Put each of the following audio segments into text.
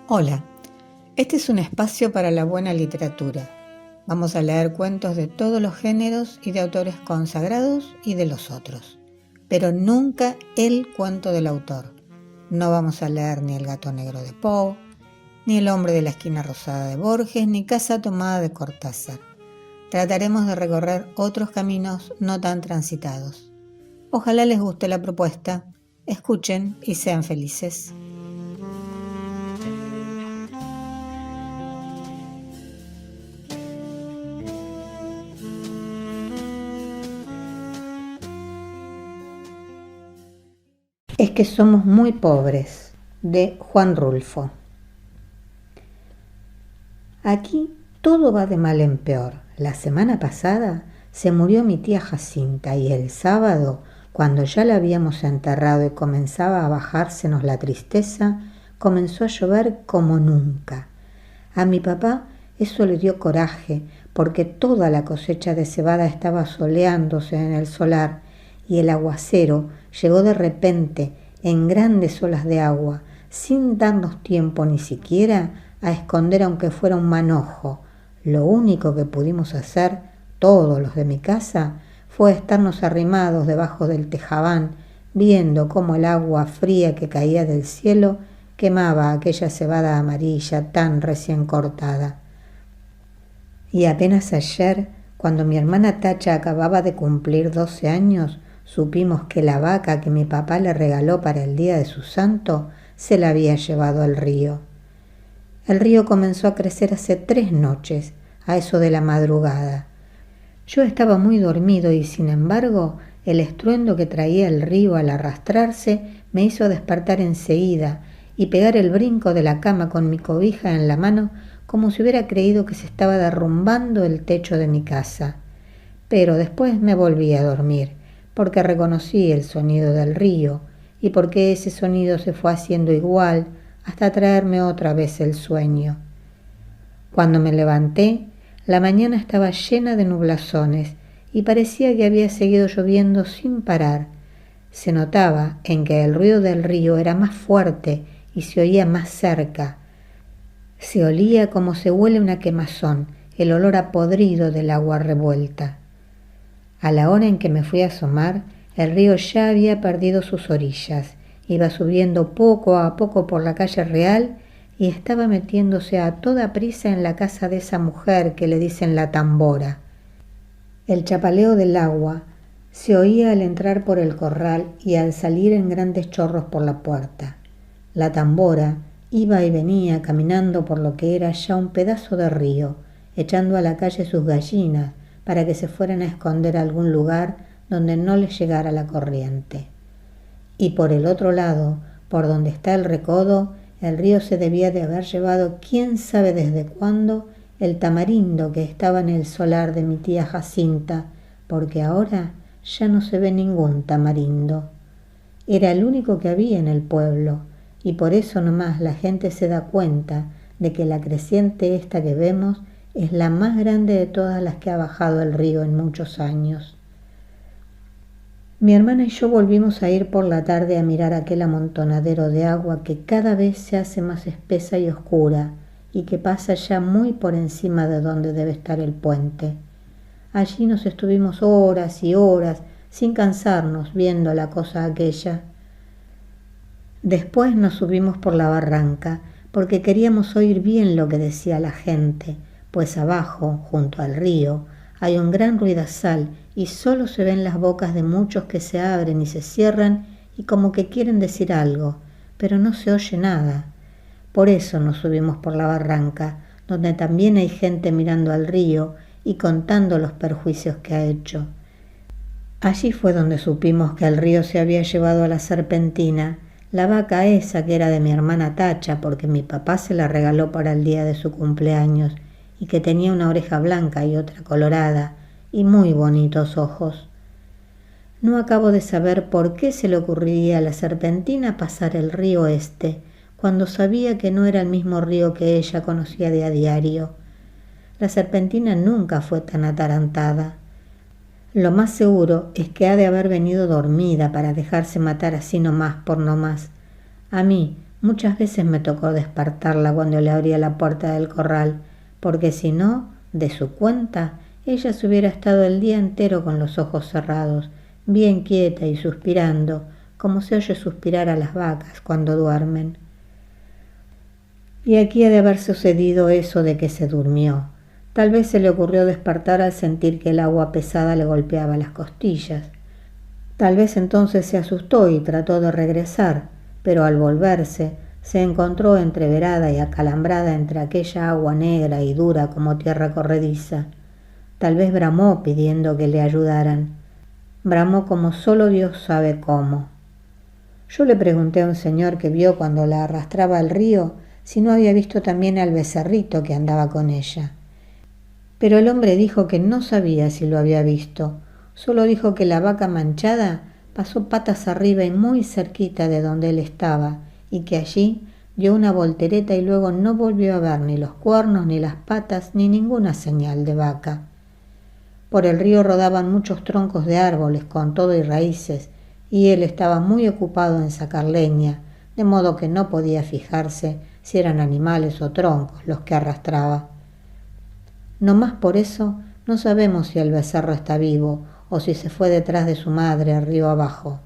Hola, este es un espacio para la buena literatura. Vamos a leer cuentos de todos los géneros y de autores consagrados y de los otros, pero nunca el cuento del autor. No vamos a leer ni El gato negro de Poe, ni El hombre de la esquina rosada de Borges, ni Casa tomada de Cortázar. Trataremos de recorrer otros caminos no tan transitados. Ojalá les guste la propuesta, escuchen y sean felices. Es que somos muy pobres, de Juan Rulfo. Aquí todo va de mal en peor. La semana pasada se murió mi tía Jacinta y el sábado, cuando ya la habíamos enterrado y comenzaba a bajársenos la tristeza, comenzó a llover como nunca. A mi papá eso le dio coraje, porque toda la cosecha de cebada estaba soleándose en el solar y el aguacero llegó de repente en grandes olas de agua, sin darnos tiempo ni siquiera a esconder aunque fuera un manojo. Lo único que pudimos hacer, todos los de mi casa, fue estarnos arrimados debajo del tejabán, viendo cómo el agua fría que caía del cielo quemaba aquella cebada amarilla tan recién cortada. Y apenas ayer, cuando mi hermana Tacha acababa de cumplir 12 años, supimos que la vaca que mi papá le regaló para el día de su santo se la había llevado al río. El río comenzó a crecer hace 3 noches, a eso de la madrugada. Yo estaba muy dormido y, sin embargo, el estruendo que traía el río al arrastrarse me hizo despertar enseguida y pegar el brinco de la cama con mi cobija en la mano como si hubiera creído que se estaba derrumbando el techo de mi casa. Pero después me volví a dormir, porque reconocí el sonido del río y porque ese sonido se fue haciendo igual hasta traerme otra vez el sueño. Cuando me levanté, la mañana estaba llena de nublazones y parecía que había seguido lloviendo sin parar. Se notaba en que el ruido del río era más fuerte y se oía más cerca. Se olía como se huele una quemazón, el olor a podrido del agua revuelta. A la hora en que me fui a asomar, el río ya había perdido sus orillas, iba subiendo poco a poco por la calle Real y estaba metiéndose a toda prisa en la casa de esa mujer que le dicen la Tambora. El chapaleo del agua se oía al entrar por el corral y al salir en grandes chorros por la puerta. La Tambora iba y venía caminando por lo que era ya un pedazo de río, echando a la calle sus gallinas para que se fueran a esconder a algún lugar donde no les llegara la corriente. Y por el otro lado, por donde está el recodo, el río se debía de haber llevado quién sabe desde cuándo el tamarindo que estaba en el solar de mi tía Jacinta, porque ahora ya no se ve ningún tamarindo. Era el único que había en el pueblo, y por eso nomás la gente se da cuenta de que la creciente esta que vemos es la más grande de todas las que ha bajado el río en muchos años. Mi hermana y yo volvimos a ir por la tarde a mirar aquel amontonadero de agua que cada vez se hace más espesa y oscura y que pasa ya muy por encima de donde debe estar el puente. Allí nos estuvimos horas y horas sin cansarnos viendo la cosa aquella. Después nos subimos por la barranca porque queríamos oír bien lo que decía la gente, pues abajo, junto al río, hay un gran ruidazal y solo se ven las bocas de muchos que se abren y se cierran y como que quieren decir algo, pero no se oye nada. Por eso nos subimos por la barranca, donde también hay gente mirando al río y contando los perjuicios que ha hecho. Allí fue donde supimos que el río se había llevado a la Serpentina, la vaca esa que era de mi hermana Tacha porque mi papá se la regaló para el día de su cumpleaños y que tenía una oreja blanca y otra colorada y muy bonitos ojos. No acabo de saber por qué se le ocurriría a la Serpentina pasar el río este, cuando sabía que no era el mismo río que ella conocía de a diario. La Serpentina nunca fue tan atarantada. Lo más seguro es que ha de haber venido dormida para dejarse matar así nomás por nomás. A mí Muchas veces me tocó despertarla cuando le abría la puerta del corral, porque si no, de su cuenta, ella se hubiera estado el día entero con los ojos cerrados, bien quieta y suspirando, como se oye suspirar a las vacas cuando duermen. Y aquí ha de haber sucedido eso de que se durmió. Tal vez se le ocurrió despertar al sentir que el agua pesada le golpeaba las costillas. Tal vez entonces se asustó y trató de regresar, pero al volverse se encontró entreverada y acalambrada entre aquella agua negra y dura como tierra corrediza. Tal vez bramó pidiendo que le ayudaran. Bramó como solo Dios sabe cómo. Yo le pregunté a un señor que vio cuando la arrastraba al río si no había visto también al becerrito que andaba con ella. Pero el hombre dijo que no sabía si lo había visto, solo dijo que la vaca manchada pasó patas arriba y muy cerquita de donde él estaba, y que allí dio una voltereta y luego no volvió a ver ni los cuernos, ni las patas, ni ninguna señal de vaca. Por el río rodaban muchos troncos de árboles con todo y raíces, y él estaba muy ocupado en sacar leña, de modo que no podía fijarse si eran animales o troncos los que arrastraba. No más por eso no sabemos si el becerro está vivo o si se fue detrás de su madre río abajo.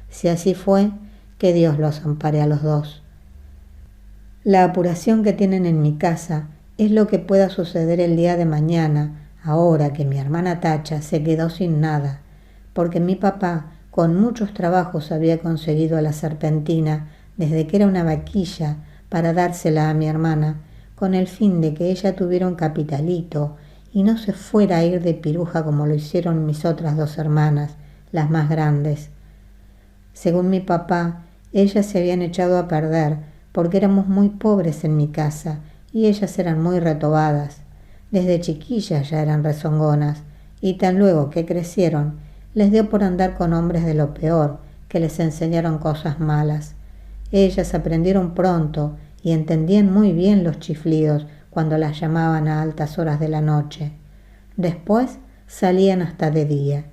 Si así fue, que Dios los ampare a los dos. La apuración que tienen en mi casa es lo que pueda suceder el día de mañana, ahora que mi hermana Tacha se quedó sin nada, porque mi papá con muchos trabajos había conseguido a la serpentina desde que era una vaquilla para dársela a mi hermana, con el fin de que ella tuviera un capitalito y no se fuera a ir de piruja como lo hicieron mis otras dos hermanas, las más grandes. Según mi papá, ellas se habían echado a perder porque éramos muy pobres en mi casa y ellas eran muy retobadas. Desde chiquillas ya eran rezongonas y tan luego que crecieron les dio por andar con hombres de lo peor, que les enseñaron cosas malas. Ellas aprendieron pronto y entendían muy bien los chiflidos cuando las llamaban a altas horas de la noche. Después salían hasta de día,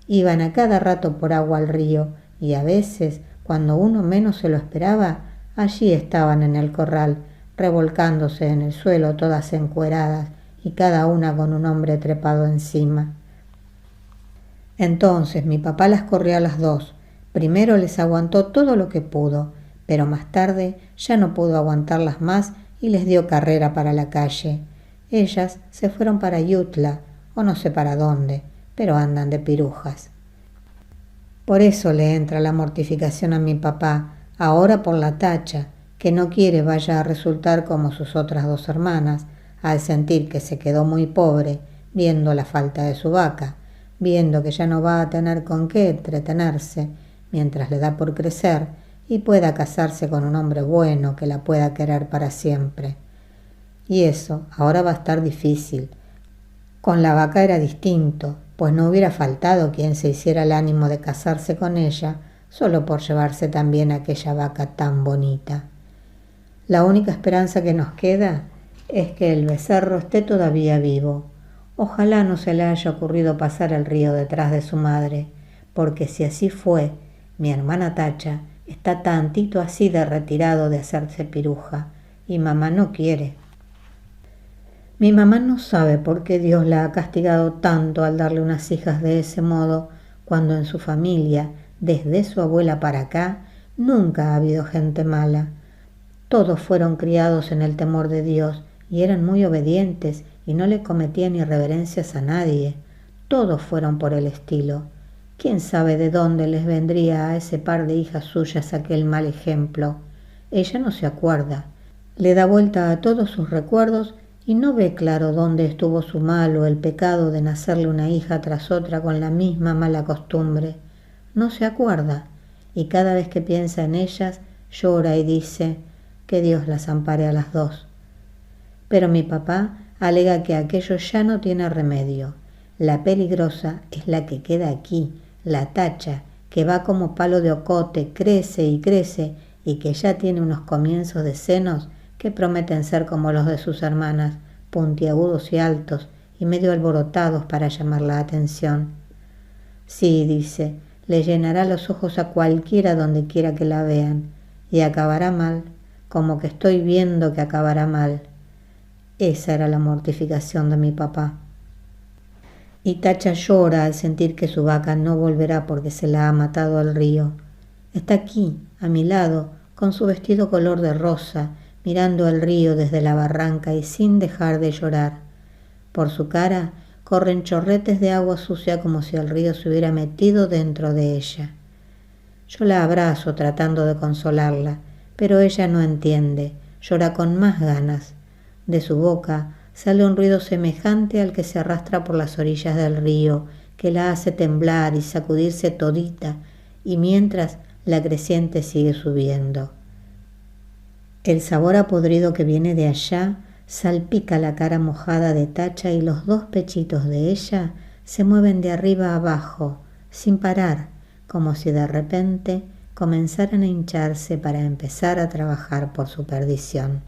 iban a cada rato por agua al río y a veces, cuando uno menos se lo esperaba, allí estaban en el corral, revolcándose en el suelo todas encueradas y cada una con un hombre trepado encima. Entonces mi papá las corrió a las dos. Primero les aguantó todo lo que pudo, pero más tarde ya no pudo aguantarlas más y les dio carrera para la calle. Ellas se fueron para Yutla, o no sé para dónde, pero andan de pirujas. Por eso le entra la mortificación a mi papá, ahora por la Tacha, que no quiere vaya a resultar como sus otras dos hermanas, al sentir que se quedó muy pobre, viendo la falta de su vaca, viendo que ya no va a tener con qué entretenerse, mientras le da por crecer, y pueda casarse con un hombre bueno que la pueda querer para siempre. Y eso ahora va a estar difícil. Con la vaca era distinto, pues no hubiera faltado quien se hiciera el ánimo de casarse con ella solo por llevarse también aquella vaca tan bonita. La única esperanza que nos queda es que el becerro esté todavía vivo. Ojalá no se le haya ocurrido pasar el río detrás de su madre, porque si así fue, mi hermana Tacha está tantito así de retirado de hacerse piruja, y mamá no quiere. Mi mamá no sabe por qué Dios la ha castigado tanto al darle unas hijas de ese modo, cuando en su familia, desde su abuela para acá, nunca ha habido gente mala. Todos fueron criados en el temor de Dios y eran muy obedientes y no le cometían irreverencias a nadie. Todos fueron por el estilo. ¿Quién sabe de dónde les vendría a ese par de hijas suyas aquel mal ejemplo? Ella no se acuerda. Le da vuelta a todos sus recuerdos y no ve claro dónde estuvo su mal o el pecado de nacerle una hija tras otra con la misma mala costumbre. No se acuerda, y cada vez que piensa en ellas llora y dice que Dios las ampare a las dos. Pero mi papá alega que aquello ya no tiene remedio. La peligrosa es la que queda aquí, la Tacha, que va como palo de ocote, crece y que ya tiene unos comienzos de senos que prometen ser como los de sus hermanas, puntiagudos y altos y medio alborotados para llamar la atención. Sí, dice, le llenará los ojos a cualquiera donde quiera que la vean, y acabará mal, como que estoy viendo que acabará mal. Esa era la mortificación de mi papá. Y Tacha llora al sentir que su vaca no volverá porque se la ha matado al río. Está aquí, a mi lado, con su vestido color de rosa, mirando al río desde la barranca y sin dejar de llorar. Por su cara corren chorretes de agua sucia como si el río se hubiera metido dentro de ella. Yo la abrazo tratando de consolarla, pero ella no entiende, llora con más ganas. De su boca sale un ruido semejante al que se arrastra por las orillas del río, que la hace temblar y sacudirse todita, y mientras la creciente sigue subiendo. El sabor a podrido que viene de allá salpica la cara mojada de Tacha y los dos pechitos de ella se mueven de arriba a abajo, sin parar, como si de repente comenzaran a hincharse para empezar a trabajar por su perdición.